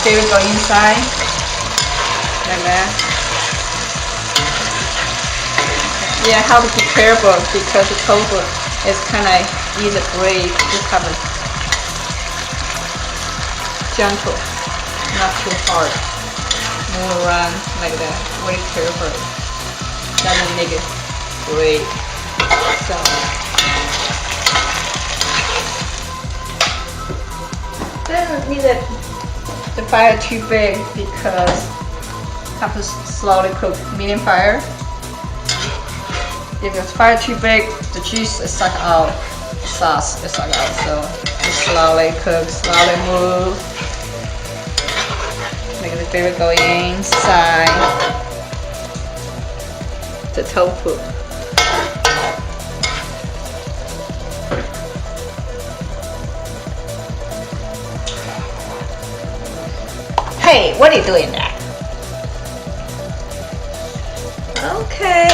Here we go inside. Like that. Yeah, have to be careful because the tofu is kind of easy to break. Just have it gentle, not too hard. Move around like that. Very careful. Doesn't make it break. So. Don't need the fire too big because have to slowly cook. Medium fire. If it's fire too big, the juice is sucked out, the sauce is sucked out. So just slowly cook, slowly move. Make the baby go inside the tofu. Hey, what are you doing there? Okay.